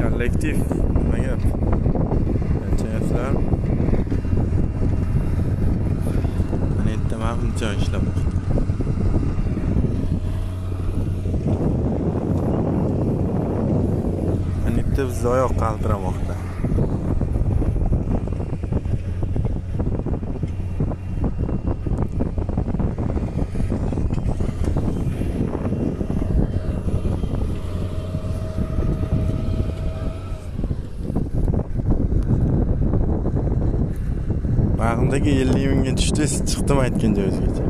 Kollektiv nima gap? Aytyapsizlar. Mana yerda Mahmudjon ishlamoqda. Mana yerda biz oyoq qaltiramoqda. Bag'imdagi 50 mingga tushdi, chiqdim aytgan joyingizgacha.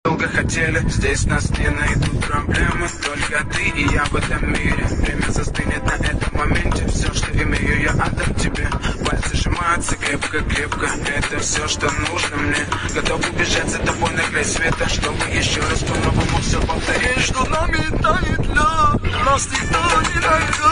Долго хотели, здесь нас не найдут проблемы. Только ты и я в этом мире. Время застынет на этом моменте. Все, что имею, я отдам тебе. Пальцы сжимаются крепко-крепко. Это все, что нужно мне. Готов убежать за тобой на край света, чтобы еще раз по-новому все повторить. Что нами тает лед, нас никто не найдет.